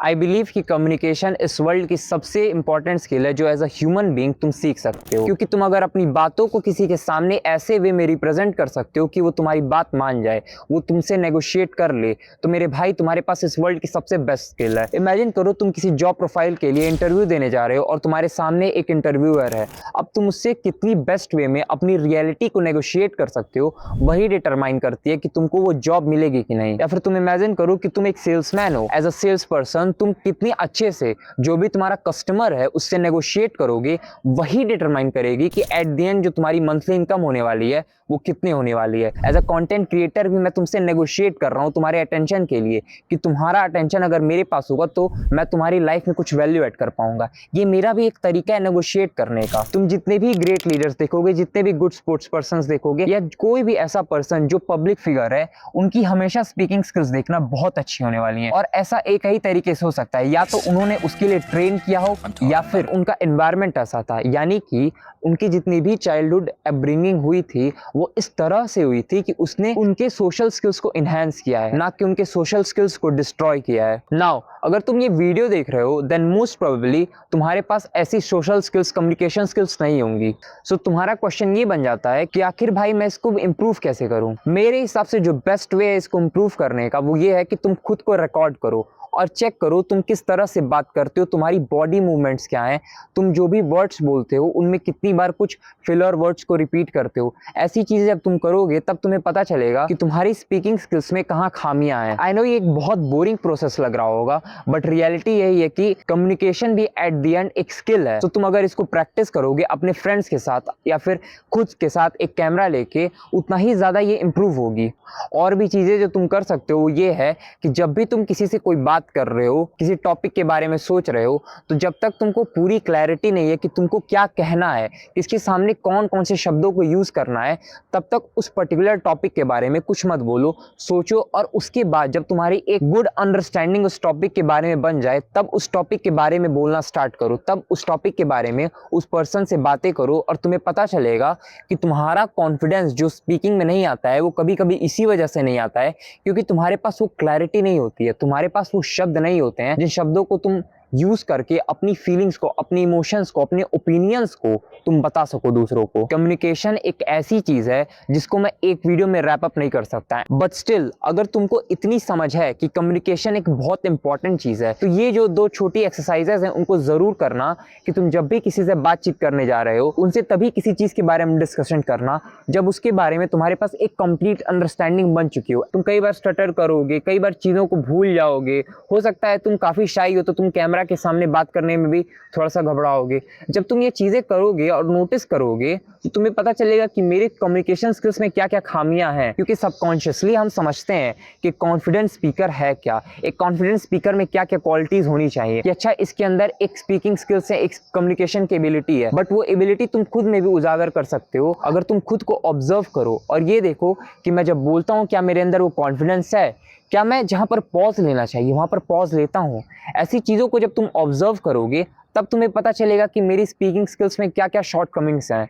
I believe कि communication इस world की सबसे इंपॉर्टेंट स्किल है जो एज अ ह्यूमन बीइंग तुम सीख सकते हो, क्योंकि तुम अगर अपनी बातों को किसी के सामने ऐसे वे में रिप्रेजेंट कर सकते हो कि वो तुम्हारी बात मान जाए, वो तुमसे नेगोशिएट कर ले, तो मेरे भाई तुम्हारे पास इस वर्ल्ड की सबसे बेस्ट स्किल है। इमेजिन करो तुम किसी जॉब प्रोफाइल के लिए इंटरव्यू देने जा रहे हो और तुम्हारे सामने एक इंटरव्यूअर है। अब तुम उससे कितनी बेस्ट वे में अपनी रियलिटी को नेगोशिएट कर सकते हो, वही डिटरमाइन करती है कि तुमको वो जॉब मिलेगी कि नहीं। या फिर तुम इमेजिन करो कि तुम एक सेल्समैन हो। एज अ सेल्स पर्सन तुम कितनी अच्छे से जो भी तुम्हारा कस्टमर है उससे नेगोशिएट करोगे, वही डिटरमाइन करेगी कि एट द एंड जो तुम्हारी मंथली इनकम होने वाली है वो कितनी होने वाली है। एज अ कंटेंट क्रिएटर भी मैं तुमसे नेगोशिएट कर रहा हूँ तुम्हारे अटेंशन के लिए, कि तुम्हारा अटेंशन अगर मेरे पास होगा तो मैं तुम्हारी लाइफ में कुछ वैल्यू ऐड कर पाऊंगा। ये मेरा भी एक तरीका है नेगोशिएट करने का। तुम जितने भी ग्रेट लीडर्स देखोगे, जितने भी गुड स्पोर्ट्स पर्सन देखोगे, या कोई भी ऐसा पर्सन जो पब्लिक फिगर है, उनकी हमेशा स्पीकिंग स्किल्स देखना बहुत अच्छी होने वाली है। और ऐसा एक ही तरीके से हो सकता है, या तो उन्होंने उसके लिए ट्रेन किया हो या फिर उनका एनवायरनमेंट ऐसा था, यानी कि उनकी जितनी भी चाइल्डहुड अपब्रिंगिंग हुई थी वो इस तरह से हुई थी कि उसने उनके सोशल स्किल्स को इनहेंस किया है, ना कि उनके सोशल स्किल्स को डिस्ट्रॉय किया है। नाउ अगर तुम ये वीडियो देख रहे हो देन मोस्ट प्रोबेबली तुम्हारे पास ऐसी सोशल स्किल्स, कम्युनिकेशन स्किल्स नहीं होंगी। सो तुम्हारा क्वेश्चन ये बन जाता है कि आखिर भाई मैं इसको इंप्रूव कैसे करूं। मेरे हिसाब से जो बेस्ट वे है इसको इंप्रूव करने का वो ये है कि तुम खुद को रिकॉर्ड करो और चेक करो तुम किस तरह से बात करते हो, तुम्हारी बॉडी मूवमेंट्स क्या हैं, तुम जो भी वर्ड्स बोलते हो उनमें कितनी बार कुछ फिलर वर्ड्स को रिपीट करते हो। ऐसी चीजें जब तुम करोगे तब तुम्हें पता चलेगा कि तुम्हारी स्पीकिंग स्किल्स में कहाँ खामियां हैं। आई नो ये एक बहुत बोरिंग प्रोसेस लग रहा होगा, बट रियलिटी यही है कि कम्युनिकेशन भी एट द एंड एक स्किल है। तो तुम अगर इसको प्रैक्टिस करोगे अपने फ्रेंड्स के साथ या फिर खुद के साथ एक कैमरा लेके, उतना ही ज्यादा ये इंप्रूव होगी। और भी चीजें जो तुम कर सकते हो ये है कि जब भी तुम किसी से कोई बात कर रहे हो, किसी टॉपिक के बारे में सोच रहे हो, तो जब तक तुमको पूरी क्लैरिटी नहीं है कि तुमको क्या कहना है, किसके सामने कौन कौन से शब्दों को यूज करना है, तब तक उस पर्टिकुलर टॉपिक के बारे में कुछ मत बोलो, सोचो। और उसके बाद जब तुम्हारी एक गुड अंडरस्टैंडिंग उस टॉपिक के बारे में बन जाए, तब उस टॉपिक के बारे में बोलना स्टार्ट करो, तब उस टॉपिक के बारे में उस पर्सन से बातें करो। और तुम्हें पता चलेगा कि तुम्हारा कॉन्फिडेंस जो स्पीकिंग में नहीं आता है वो कभी कभी इसी वजह से नहीं आता है क्योंकि तुम्हारे पास वो क्लैरिटी नहीं होती है, तुम्हारे पास वो शब्द नहीं होते हैं जिन शब्दों को तुम यूज करके अपनी फीलिंग्स को, अपनी इमोशंस को, अपने ओपिनियंस को तुम बता सको दूसरों को। कम्युनिकेशन एक ऐसी चीज है जिसको मैं एक वीडियो में रैप अप नहीं कर सकता, बट स्टिल अगर तुमको इतनी समझ है कि कम्युनिकेशन एक बहुत इंपॉर्टेंट चीज है, तो ये जो दो छोटी एक्सरसाइजेस हैं उनको जरूर करना कि तुम जब भी किसी से बातचीत करने जा रहे हो उनसे तभी किसी चीज के बारे में डिस्कशन करना जब उसके बारे में तुम्हारे पास एक कंप्लीट अंडरस्टैंडिंग बन चुकी हो। तुम कई बार स्टटर करोगे, कई बार चीजों को भूल जाओगे, हो सकता है तुम काफी शाई हो तो तुम कैमरा के सामने बात करने में भी थोड़ा सा घबराओगे। जब तुम ये चीजें करोगे और नोटिस करोगे तो तुम्हें पता चलेगा कि मेरे कम्युनिकेशन स्किल्स में क्या क्या खामियां हैं, क्योंकि सबकॉन्शियसली हम समझते हैं कि कॉन्फिडेंट स्पीकर है क्या, एक कॉन्फिडेंट स्पीकर में क्या क्या क्वालिटीज होनी चाहिए, कि अच्छा इसके अंदर एक स्पीकिंग स्किल्स है, एक कम्युनिकेशन की एबिलिटी है। बट वो एबिलिटी तुम खुद में भी उजागर कर सकते हो अगर तुम खुद को ऑब्जर्व करो और ये देखो कि मैं जब बोलता हूँ क्या मेरे अंदर वो कॉन्फिडेंस है, क्या मैं जहां पर पॉज लेना चाहिए वहां पर पॉज लेता हूं। ऐसी चीजों को जब तुम ऑब्जर्व करोगे तब तुम्हें पता चलेगा कि मेरी स्पीकिंग स्किल्स में क्या क्या शॉर्ट कमिंग्स हैं।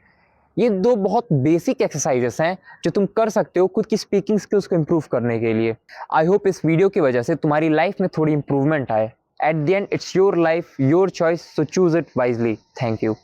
ये दो बहुत बेसिक एक्सरसाइजेस हैं जो तुम कर सकते हो खुद की स्पीकिंग स्किल्स को इंप्रूव करने के लिए। आई होप इस वीडियो की वजह से तुम्हारी लाइफ में थोड़ी इंप्रूवमेंट आए। At the end it's your life, your choice, so choose it wisely. Thank you.